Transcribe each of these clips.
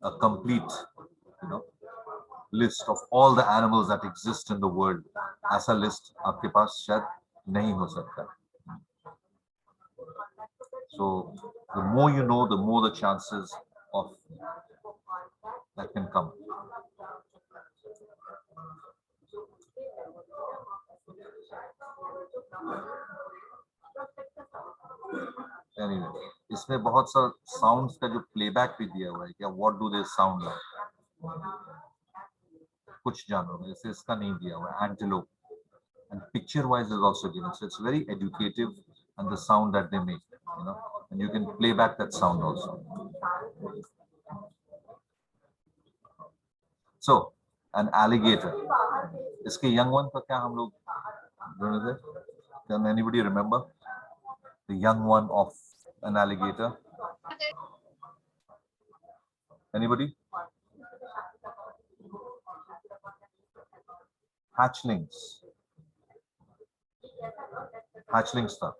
a complete, you know, list of all the animals that exist in the world. ऐसा list आपके पास शायद नहीं हो सकता. So the more you know, the more the chances of that can come. Anyway, इसमें बहुत सा sounds का जो playback भी दिया हुआ है क्या, what do they sound like? कुछ जानवर में, जैसे इसका नहीं दिया हुआ है, antelope, and picture wise is also given, so it's very educative, and the sound that they make, you know, and you can play back that sound also. So an alligator, इसके young one का क्या हम लोग ढूंढ रहे थे? Can anybody remember the young one of an alligator? Anybody? Hatchlings. Hatchlings था.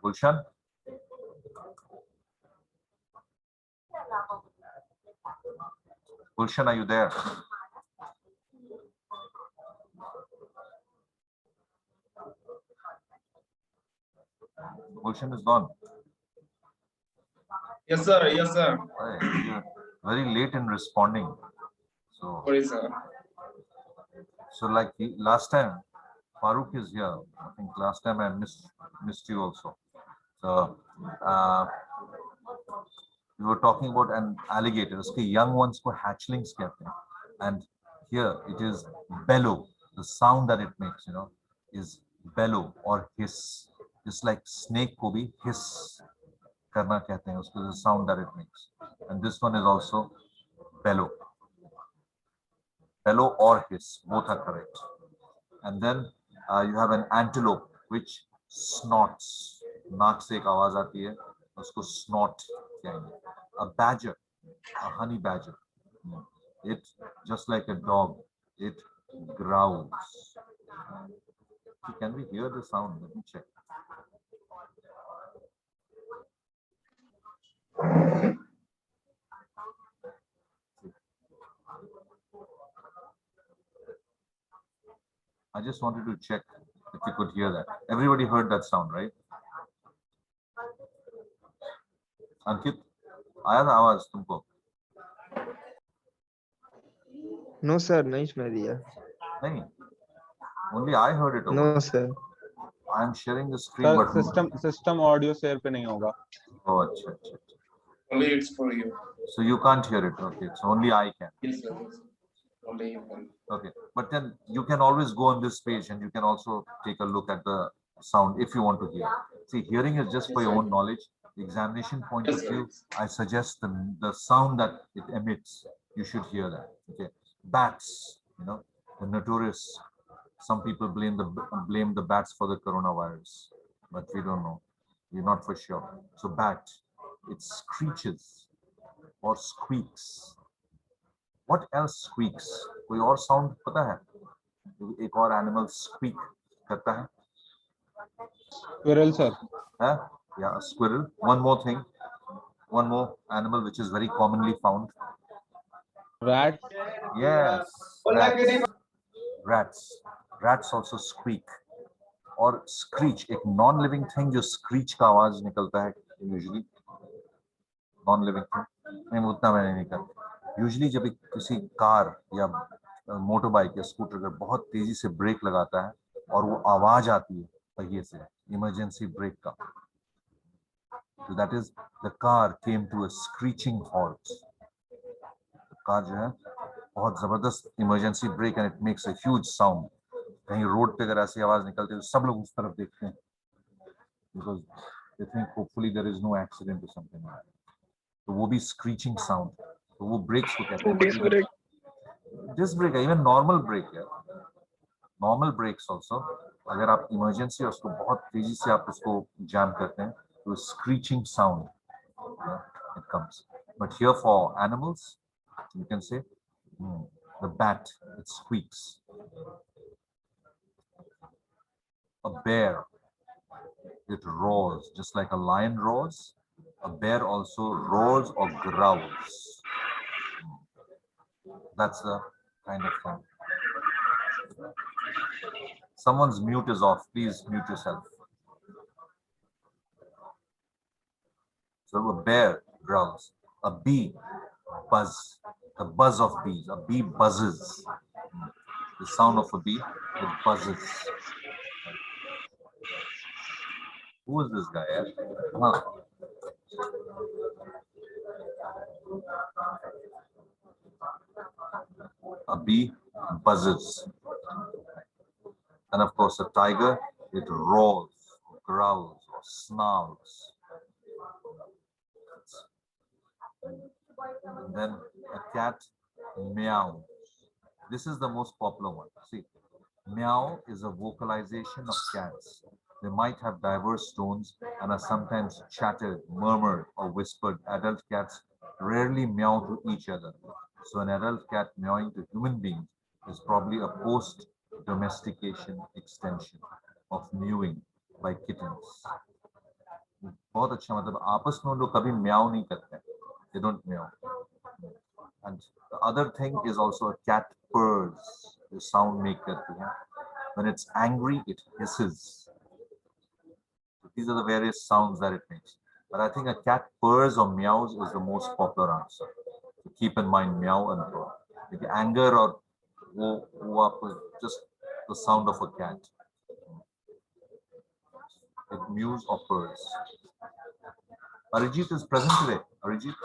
Gulshan? Gulshan, are you there? Gulshan is gone. Yes, sir. Yes, sir. You're very late in responding. So, Sorry, sir. So like last time, Farooq is here. I think last time I missed you also. So we were talking about an alligator. उसके young ones को hatchlings कहते हैं. And here it is bellow. The sound that it makes, you know, is bellow or hiss. Just like snake को भी hiss करना कहते हैं. उसको the sound that it makes. And this one is also bellow. Bellow or hiss, both are correct. And then you have an antelope which snorts. नाक से एक आवाज आती है, उसको snort कहेंगे. A badger, a honey badger, it just like a dog, it growls. Can we hear the sound? Let me check. I just wanted to check if you could hear that. Everybody heard that sound, right? Ankit, आया था आवाज तुमको? No sir, नहीं सुनाई दिया. नहीं. Only I heard it. No sir. I am sharing the screen, but system audio share पे नहीं होगा. Oh, अच्छा. Only it's for you. So you can't hear it. Okay, so only I can. Yes, sir. Only you can. Okay, but then you can always go on this page and you can also take a look at the sound if you want to hear. See, hearing is just for your own knowledge. The examination point of view, I suggest the sound that it emits, you should hear that. Okay, bats, you know, the notorious. Some people blame the bats for the coronavirus, but we don't know. We're not for sure. So bat, it screeches or squeaks. What else squeaks? कोई और sound पता है? एक और animal squeak करता है? Squirrel, sir. Huh? Yeah, a squirrel. One more thing. One more animal which is very commonly found. Rat. Yes. Rats also squeak or screech. एक non-living thing जो screech का आवाज निकलता है usually. Non-living thing. नहीं उतना मैंने नहीं करता. Usually जब किसी कार या मोटर बाइक या स्कूटर अगर बहुत तेजी से ब्रेक लगाता है और वो आवाज आती है पहिए से, इमरजेंसी ब्रेक का, so that is the car came to a screeching halt. Car जो है बहुत जबरदस्त emergency brake and it makes a huge sound. कहीं रोड पे अगर ऐसी आवाज निकलती है तो सब लोग उस तरफ देखते हैं because they think hopefully there is no accident or something like that. तो वो भी screeching sound. तो वो ब्रेक्स को कहते हैं. Disc brake, even normal brake है. Normal brakes also. अगर आप इमरजेंसी और उसको बहुत तेजी से आप उसको जैम करते हैं तो screeching sound it comes. But here for animals, you can say the bat, it squeaks. A bear, it roars just like a lion roars. A bear also roars or growls. That's the kind of thing. Someone's mute is off. Please mute yourself. So a bear growls. A bee buzz. The buzz of bees. A bee buzzes. The sound of a bee, it buzzes. Who is this guy? Huh. A bee buzzes. And of course, a tiger, it roars, or growls, or snarls. And then a cat meows. This is the most popular one. See, meow is a vocalization of cats. They might have diverse tones and are sometimes chattered, murmured, or whispered. Adult cats rarely meow to each other. So an adult cat meowing to human beings is probably a post-domestication extension of mewing by kittens. बहुत अच्छा मतलब आपस में लोग कभी म्याऊ नहीं करते हैं. They don't meow. And the other thing is also a cat purrs. The sound make करती है. When it's angry, it hisses. So these are the various sounds that it makes. But I think a cat purrs or meows is the most popular answer. So keep in mind meow and purr. Like anger or just the sound of a cat. It mews or purrs. Arijit is present today. Arijit?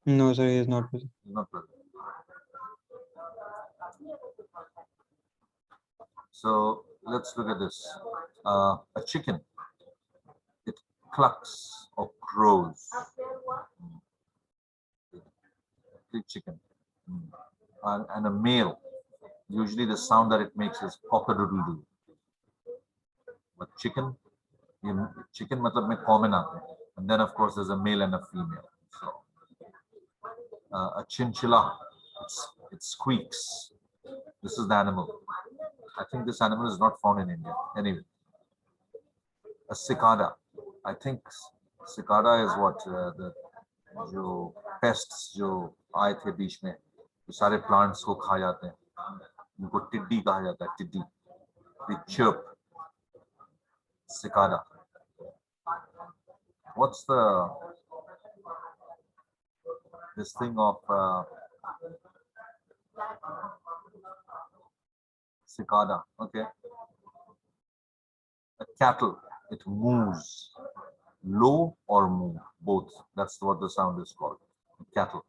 No, sir, he is not present. He's not present. So let's look at this. A chicken, it clucks or crows. Big chicken. And a male, usually the sound that it makes is cock-a-doodle-doo. But chicken matlab mein common aate hain. And then of course there's a male and a female. So a chinchilla, it squeaks. This is the animal. I think this animal is not found in India. Anyway, a cicada. I think cicada is what the जो pests जो आए थे बीच में, जो सारे plants को खा जाते हैं, उनको टिड्डी कहा जाता है. टिड्डी. They chirp. Cicada. What's this thing of cicada? Okay. A cattle, it moves. Low or moo, both. That's what the sound is called. Cattle.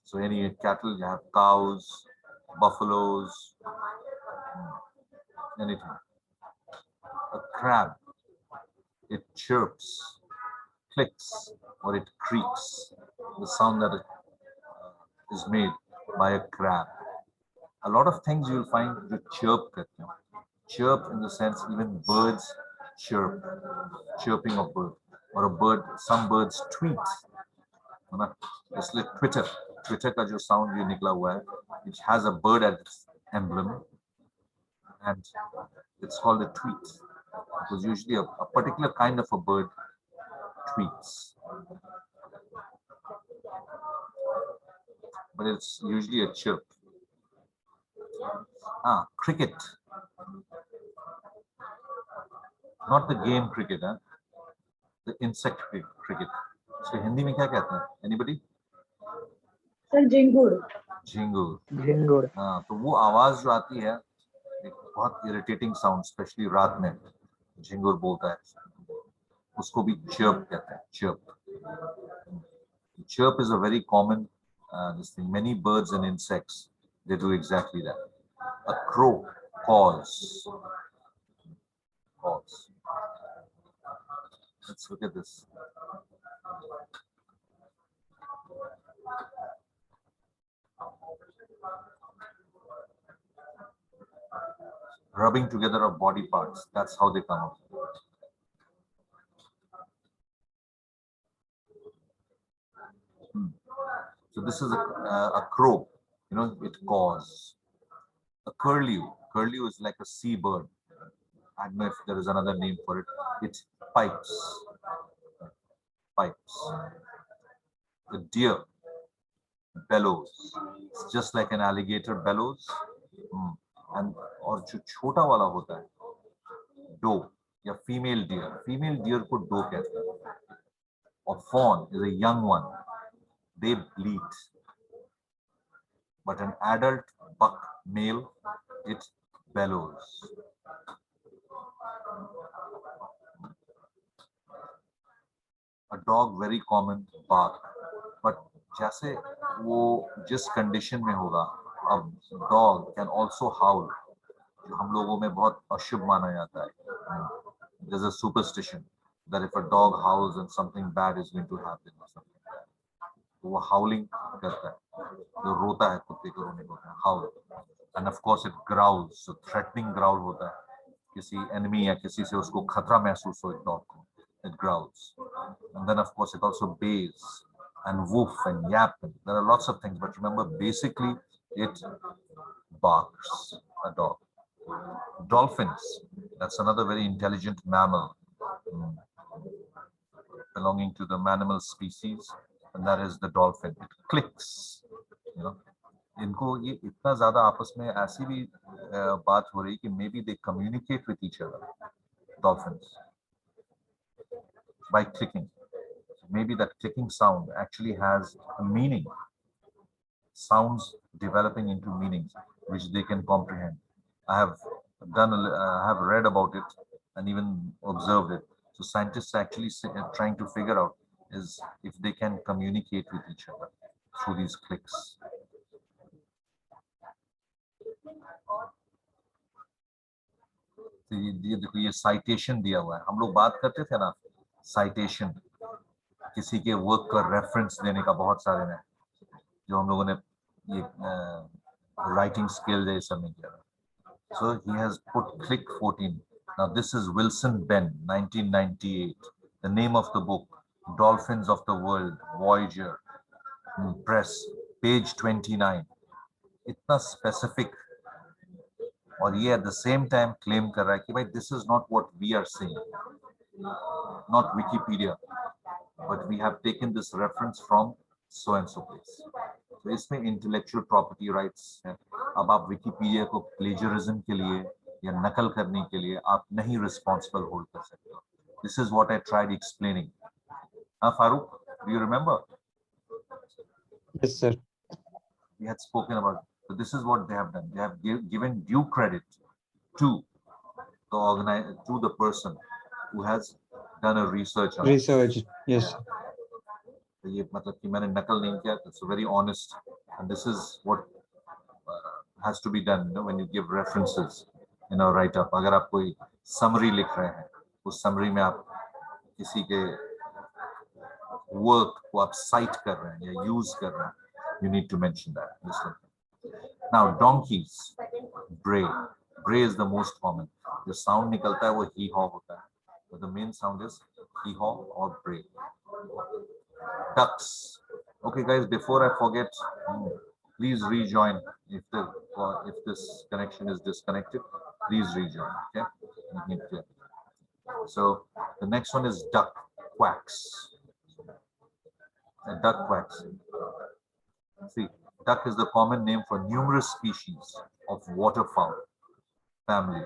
So any cattle, you have cows, buffaloes, anything. A crab, it chirps, clicks, or it creaks. The sound that is made by a crab. A lot of things you'll find you chirp. Chirp in the sense even birds chirp, chirping of bird, or a bird. Some birds tweet. It's like Twitter. Twitter का जो sound ये निकला हुआ है, it has a bird as its emblem, and it's called a tweet. Because usually a particular kind of a bird tweets, but it's usually a chirp. Cricket. Not the game cricket, huh? The insect cricket. So Hindi में क्या कहते हैं? Anybody? Sir झिंगुर. झिंगुर. हाँ, तो वो आवाज जो आती है, एक बहुत irritating sound, especially रात में झिंगुर बोलता है, उसको भी chirp कहते हैं. Chirp. Chirp is a very common this thing. Many birds and insects, they do exactly that. A crow caws. Let's look at this. Rubbing together of body parts. That's how they come out. So this is a crow. You know, it caws. A curlew. Curlew is like a seabird. I don't know if there is another name for it. It pipes. Pipes. The deer bellows. It's just like an alligator bellows. And और जो छोटा वाला होता है, doe या female deer. Female deer को doe कहते हैं. Or fawn is a young one. They bleat. But an adult buck male, it bellows. A dog very common bark. But जैसे वो जिस condition में होगा, a dog can also howl. जो हम लोगों में बहुत अशुभ माना जाता है. There's a superstition that if a dog howls and something bad is going to happen or something like that. तो वो howling करता है. जो रोता है कुत्ते के रोने को होता है howl. And of course it growls. So threatening growl होता है. किसी enemy या किसी से उसको खतरा महसूस हो dog को. It growls. And then of course it also bays and woof and yap. And there are lots of things, but remember basically it barks, a dog. Dolphins, that's another very intelligent mammal belonging to the mammal species, and that is the dolphin. It clicks, you know. इनको ये इतना ज़्यादा आपस में ऐसी भी बात हो रही कि maybe they communicate with each other, dolphins, by clicking. Maybe that clicking sound actually has a meaning, sounds developing into meanings which they can comprehend. I have read about it and even observed it. So scientists actually trying to figure out is if they can communicate with each other through these clicks. तो ये देखो ये citation दिया हुआ है. हम लोग बात करते थे ना citation, किसी के वर्क का रेफरेंस देने का बहुत सारे हैं जो हम लोगों ने ये राइटिंग स्किल जैसा नहीं किया. So he has put click 14. Now this is Wilson Ben, 1998. The name of the book, Dolphins of the World, Voyager Press, page 29. इतना specific. और ये at the same time claim कर रहा है कि भाई this is not what we are saying, not Wikipedia, but we have taken this reference from so and so place. तो इसमें intellectual property rights है. अब आप विकिपीडिया को plagiarism के लिए या नकल करने के लिए आप नहीं responsible hold कर सकते. This is what I tried explaining. Farooq, do you remember? Yes, sir. We had spoken about it. So this is what they have done. They have given due credit to the person who has done a research on Research. Yes. तो ये मतलब कि मैंने नकल नहीं किया. It's very honest, and this is what has to be done, you know, when you give references in a write up. अगर आप कोई summary लिख रहे हैं, उस summary में आप किसी के work को आप cite कर रहे हैं या use कर रहे हैं, you need to mention that. Now donkeys, bray. Bray is the most common. The sound निकलता है वो hee haw होता है, but the main sound is hee haw or bray. Ducks. Okay, guys, before I forget, please rejoin. If this connection is disconnected, please rejoin. Okay. Make it clear. So the next one is duck quacks. A duck quacks. See, duck is the common name for numerous species of waterfowl family.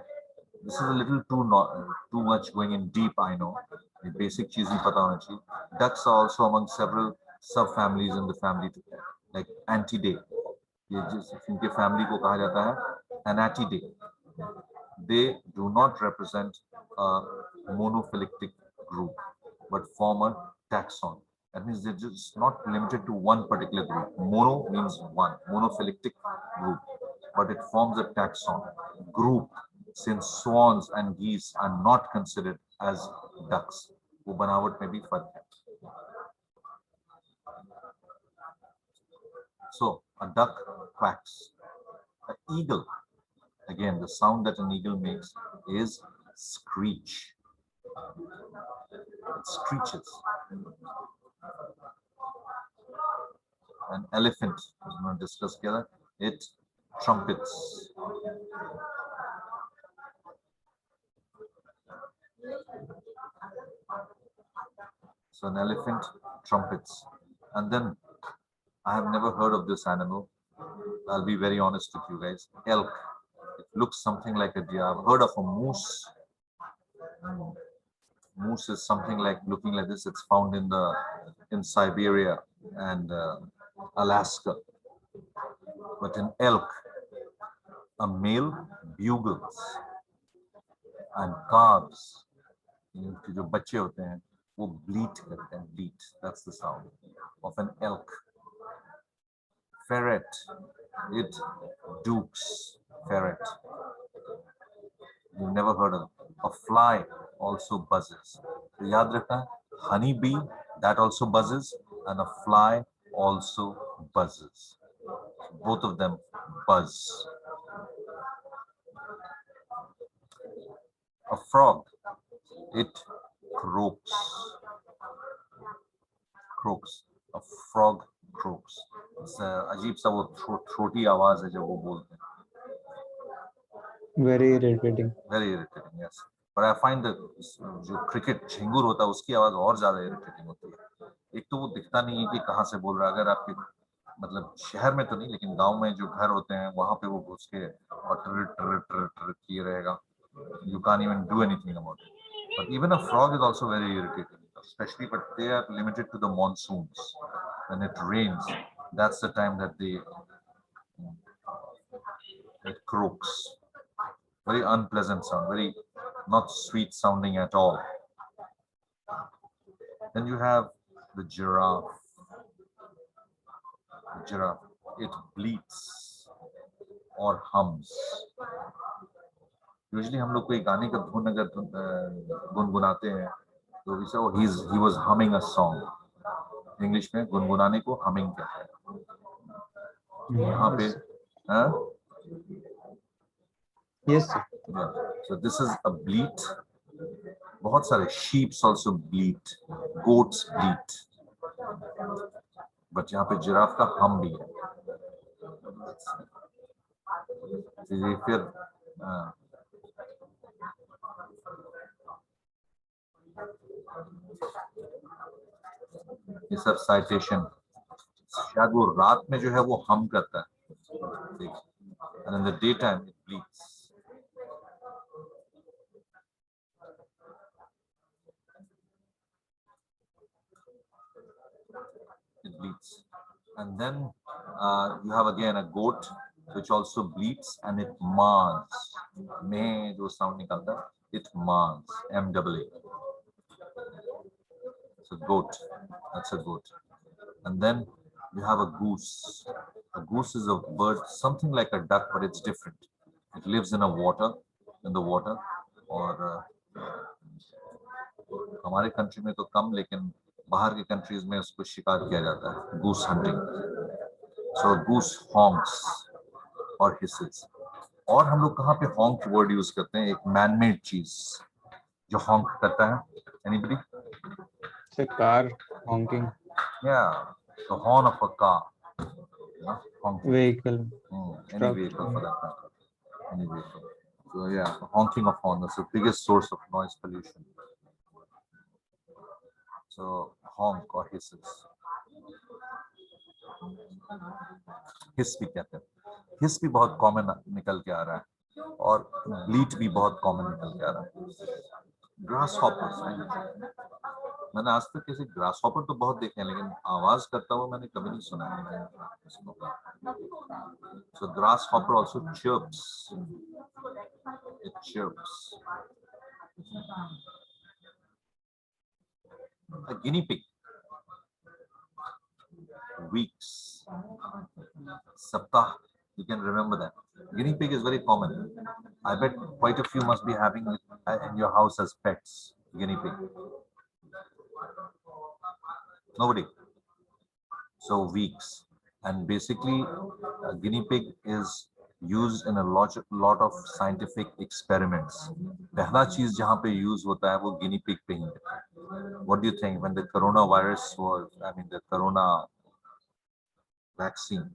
This is a little too much going in deep, I know. The basic चीजें पता होना चाहिए. Ducks are also among several subfamilies in the family, like Antidae. ये जिनके family को कहा जाता है Anatidae. They do not represent a monophyletic group, but form a taxon. That means they're just not limited to one particular group. Mono means one, monophyletic group, but it forms a taxon group, since swans and geese are not considered as ducks. वो बनावट में भी फर्क है. So a duck quacks. An eagle, again, the sound that an eagle makes is screech. It screeches. An elephant, as we discussed together, it trumpets. So an elephant trumpets. And then I have never heard of this animal. I'll be very honest with you guys. Elk. It looks something like a deer. I've heard of a moose. Moose is something like looking like this. It's found in Siberia and Alaska. But in elk, a male bugles and calves. इनके जो बच्चे होते हैं वो bleat करते हैं. Bleat. That's the sound of an elk. Ferret. It dukes. Ferret. You've never heard of it. A fly also buzzes. So याद रखना, honey bee, that also buzzes, and a fly also buzzes. Both of them buzz. A frog, it croaks. Croaks. A frog croaks. It's अजीब सा वो छोटी आवाज है जब वो बोलते हैं. Very irritating. Very irritating, yes. But I find that जो cricket झिंगुर होता है उसकी आवाज और ज्यादा irritating होती है. एक तो वो दिखता नहीं है कि कहाँ से बोल रहा है. अगर आपके मतलब शहर में तो नहीं, लेकिन गांव में जो घर होते हैं वहां पे वो घुस के और टर टर टर टर किए रहेगा. You can't even do anything about it. But even a frog is also very irritating, especially, but they are limited to the monsoons. When it rains, that's the time that it croaks. Very unpleasant sound, very not sweet sounding at all. Then you have the giraffe. The giraffe, it bleats or hums. Usually हम लोग कोई गाने का धुन अगर गुनगुनाते हैं तो we say, oh, he was humming a song. English में गुनगुनाने को humming कहते हैं. यहाँ पे हाँ? Yes, sir. Yeah. So this is a bleat. बहुत सारे sheeps also bleat, goats bleat. But यहाँ पे giraffe का hum भी है. फिर ये सब citation. शायद वो रात में जो है वो hum करता है. And in the daytime it bleats. It bleats. And then you have again a goat which also bleats and it maans. Mein jo sound nikalta hai, it maans. M-double-A. It's a goat. That's a goat. And then you have a goose. A goose is a bird, something like a duck, but it's different. It lives in the water. और हमारे country में तो कम, लेकिन बाहर के countries में उसको शिकार किया जाता है. Goose hunting. So goose honks or hisses. और हम लोग कहाँ पे honk word use करते हैं? एक man-made चीज जो honk करता है. Anybody? It's a car honking. Yeah, the horn of a car. Honking. Vehicle. Any Truck. vehicle for that matter. Any vehicle. So yeah, the honking of horn is the biggest source of noise pollution. So honk or hisses. Hiss भी कहते हैं. Hiss भी बहुत common निकल के आ रहा है और bleat भी बहुत कॉमन निकल के आ रहा है. Grasshoppers. मैंने आज तक किसी ग्रासहॉपर तो बहुत देखे हैं, लेकिन आवाज करता हुआ मैंने कभी नहीं सुना है. So grasshopper also chirps. It chirps. A guinea pig. Weeks. Saptah. You can remember that. Guinea pig is very common. I bet quite a few must be having it in your house as pets. Guinea pig. Nobody. So weeks. And basically a guinea pig is used in a lot of scientific experiments. पहला चीज जहाँ पे use होता है वो guinea pig पे ही है. What do you think when the coronavirus was, the corona vaccine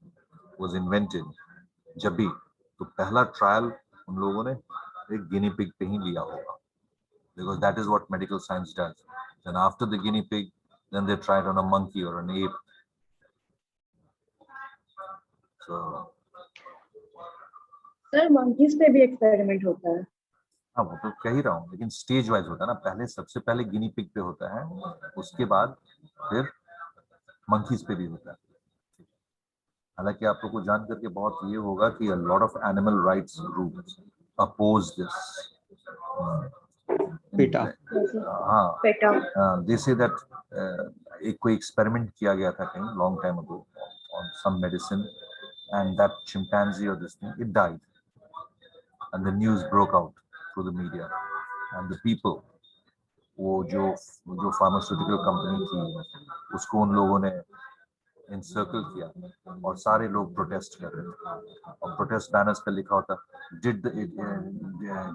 was invented? जब भी तो पहला trial उन लोगों ने एक guinea pig पे ही लिया होगा, because that is what medical science does. Then after the guinea pig, Then they try it on a monkey or an ape. So sir monkeys पे भी experiment होता है. हाँ वो तो कह ही रहा हूँ, लेकिन स्टेज वाइज होता है ना, पहले सबसे पहले गिनी पिग पे होता है, उसके बाद फिर मंकीज पे भी होता है. हालांकि आप लोग को जान करके बहुत ये होगा कि a lot of animal rights groups oppose this. PETA. हाँ, PETA. they say that एक कोई experiment किया गया था कहीं long time ago on some medicine, and that chimpanzee or this thing, it died, and the news broke out through the media, and the people, वो जो pharmaceutical company थी, उसको उन लोगों ने encircle किया और सारे लोग protest कर रहे थे, और protest banners पे लिखा होता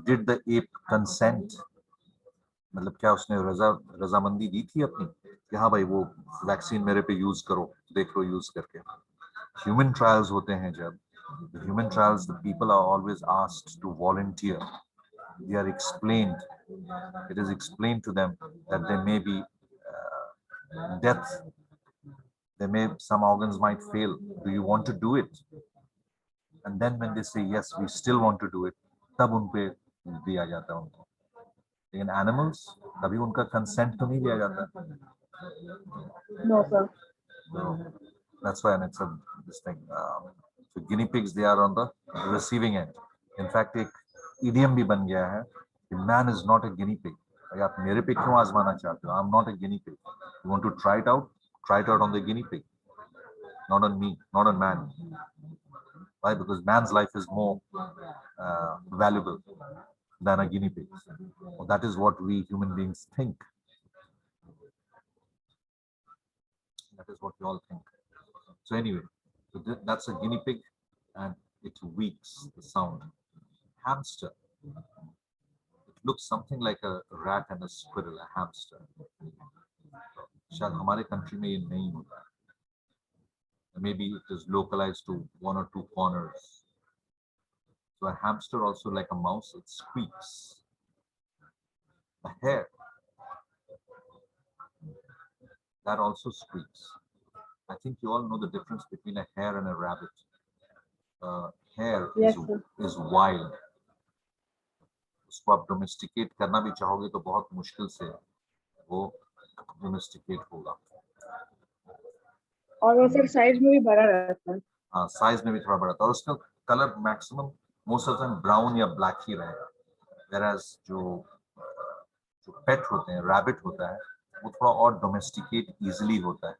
did the ape consent, मतलब क्या उसने रजामंदी दी थी अपनी कि हाँ भाई वो वैक्सीन मेरे पे यूज करो, देख लो यूज करके. ह्यूमन ट्रायल्स होते हैं जब, human trials the people are always asked to volunteer. They are explained, it is explained to them that there may be death, there may some organs might fail, do you want to do it? And then when they say yes we still want to do it, तब उन पे दिया जाता है उनको. लेकिन animals कभी उनका कंसेंट तो नहीं दिया जाता. No sir. So that's why, and it's a this thing. So guinea pigs, they are on the receiving end. In fact, एक idiom भी बन गया है कि man is not a guinea pig. भाई आप मेरे पे क्यों आजमाना चाहते हो? I'm not a guinea pig. You want to try it out? Try it out on the guinea pig, not on me, not on man. Why? Because man's life is more valuable than a guinea pig. Well, that is what we human beings think. That is what we all think. So anyway, so that's a guinea pig, and it weaks the sound. Hamster. It looks something like a rat and a squirrel, a hamster. शायद हमारे country में ये नहीं होता है. Maybe it is localized to one or two corners. So a hamster also, like a mouse, it squeaks. A hare, that also squeaks. I think you all know the difference between a hare and a rabbit. Hare Yes, is wild. उसको आप domesticate करना भी चाहोगे तो बहुत मुश्किल से वो domesticate होगा. और वो सर साइज में भी बड़ा रहता है. हाँ, साइज में भी थोड़ा बड़ा था, और उसका colour maximum most of time brown या ब्लैक ही रहेगा. Whereas जो पेट होते हैं, रैबिट होता है, वो थोड़ा और डोमेस्टिकेट इजीली होता है,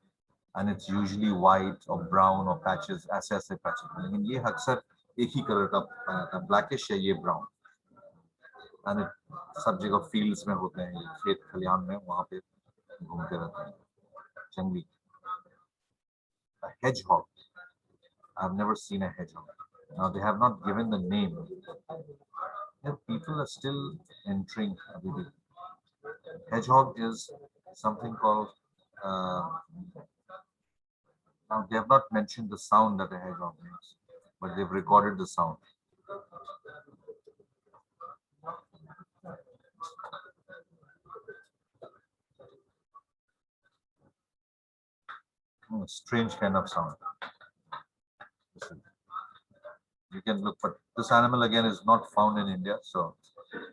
and it's usually white or brown or patches, ऐसे पैचेस. लेकिन ये अक्सर एक ही कलर का पाया, ब्लैकिश या ये ब्राउन. एंड सब जगह फील्ड्स में होते हैं, खेत खलिहान में, वहां पे घूमते रहते हैं, जंगली. A hedgehog. I've never seen a hedgehog. Now they have not given the name. Yeah, people are still entering. Hedgehog is something called. Now they have not mentioned the sound that a hedgehog makes, but they've recorded the sound. Strange kind of sound. You can look, but this animal again is not found in India. So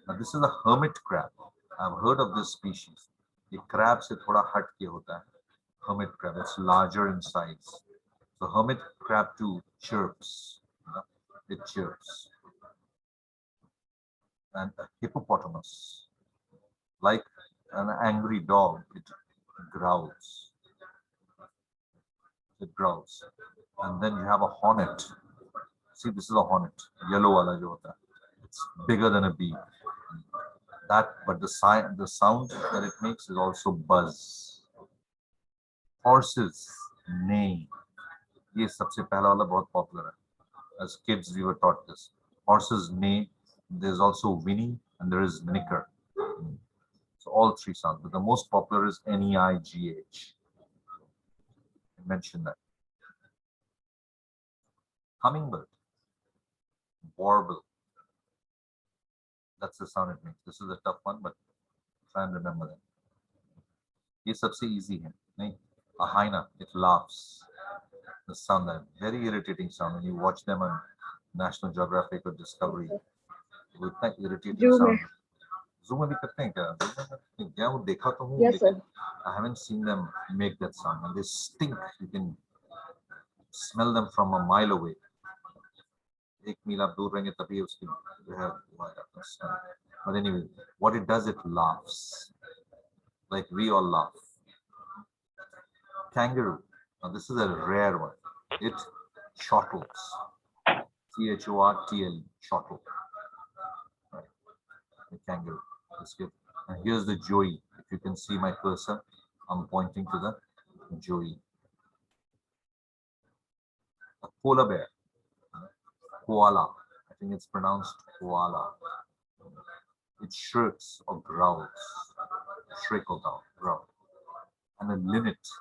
now this is a hermit crab. I've heard of this species. The crab से थोड़ा हट के होता है. Hermit crab. It's larger in size. So hermit crab too chirps. It chirps. And a hippopotamus, like an angry dog, it growls. It growls. And then you have a hornet. See, this is a hornet, yellow wala jo hota hai. It's bigger than a bee. That, but the sound that it makes is also buzz. Horses neigh. ये सबसे पहला वाला बहुत popular है. As kids, we were taught this. Horses neigh. There's also whinny and there is nicker. So all three sounds, but the most popular is N-E-I-G-H. I mentioned that. Hummingbird. Warble. That's the sound it makes. This is a tough one, but try and remember that. ये सबसे easy है नहीं. A hyena, it laughs. The sound, that very irritating sound when you watch them on National Geographic or Discovery. वो इतना irritating Zoo sound. में. Zoo में भी करते हैं क्या? क्या वो देखा तो हूँ. Yes, sir. I haven't seen them make that sound, and they stink. You can smell them from a mile away. एक मील आप दूर रहेंगे तभी उसकी जो है वो आएगा smell. But anyway, what it does, it laughs. Like we all laugh. Kangaroo. Now this is a rare one. It chortles. CHORTL. Chortle. Right. The kangaroo. Let's get. And here's the joey. If you can see my cursor, I'm pointing to the joey. A polar bear. Koala. I think it's pronounced koala. It shrieks or growls. Shriek or growl. And a linnet.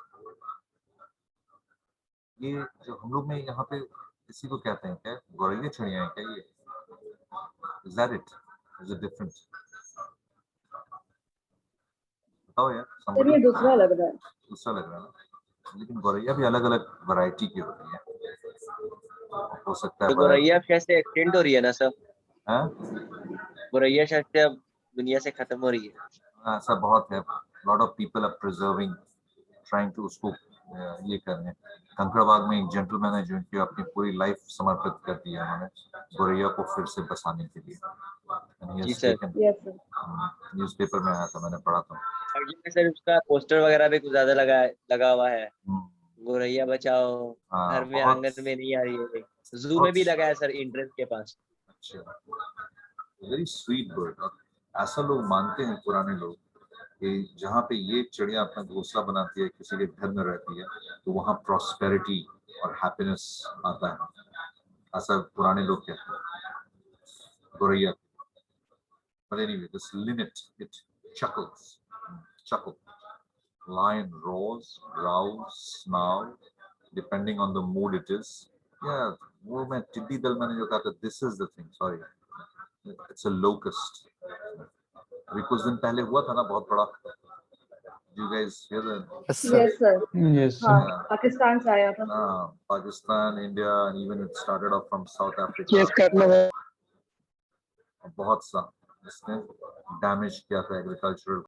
ये जो हम लोग में यहाँ पे इसी को कहते हैं क्या? गौरैया चिड़िया है क्या ये? Is that it? Is it different? बताओ यार. सर ये दूसरा लग रहा है. दूसरा लग रहा है ना. लेकिन गौरैया भी अलग अलग वैरायटी की होती है. हो सकता है. तो गौरैया कैसे एक्सटेंड हो रही है ना सर? हाँ? गौरैया शायद से अब दुनिया से खत्म हो रही है. ऐसा बहुत है. Lot of people are preserving, trying to उसको ये करने. कंकड़बाग में एक जेंटलमैन है जिनकी अपनी पूरी लाइफ समर्पित कर दी है उन्होंने गौरैया को फिर से बसाने के लिए. जी सर. Yes, sir. न्यूज़पेपर में आया था, मैंने पढ़ा था. सर उसका पोस्टर वगैरह भी कुछ ज्यादा लगा हुआ है. गौरैया बचाओ, घर में आंगन में नहीं आ रही है. जू में भी लगा है सर, एंट्रेंस के पास. अच्छा. Very sweet bird. ऐसा लोग मानते हैं पुराने लोग कि जहाँ पे ये चिड़िया अपना घोंसला बनाती है, किसी के घर में रहती है, तो वहाँ प्रॉस्पेरिटी और हैप्पीनेस आता है. ऐसा पुराने लोग कहते हैं गौरैया. But anyway, this linnet, it chuckles. Lion roars, growls, snarls, depending on the mood it is. Yeah, वो मैं टिड्डी दल मैंने जो कहा था, this is the thing. Sorry, it's a locust. अभी कुछ दिन पहले हुआ था ना बहुत बड़ा. You guys hear that? Yes, sir. Yes, sir. हाँ, पाकिस्तान से आया था. Pakistan, India, and even it started off from South Africa. Yes, करना. बहुत सा इसने डैमेज किया था एग्रीकल्चरल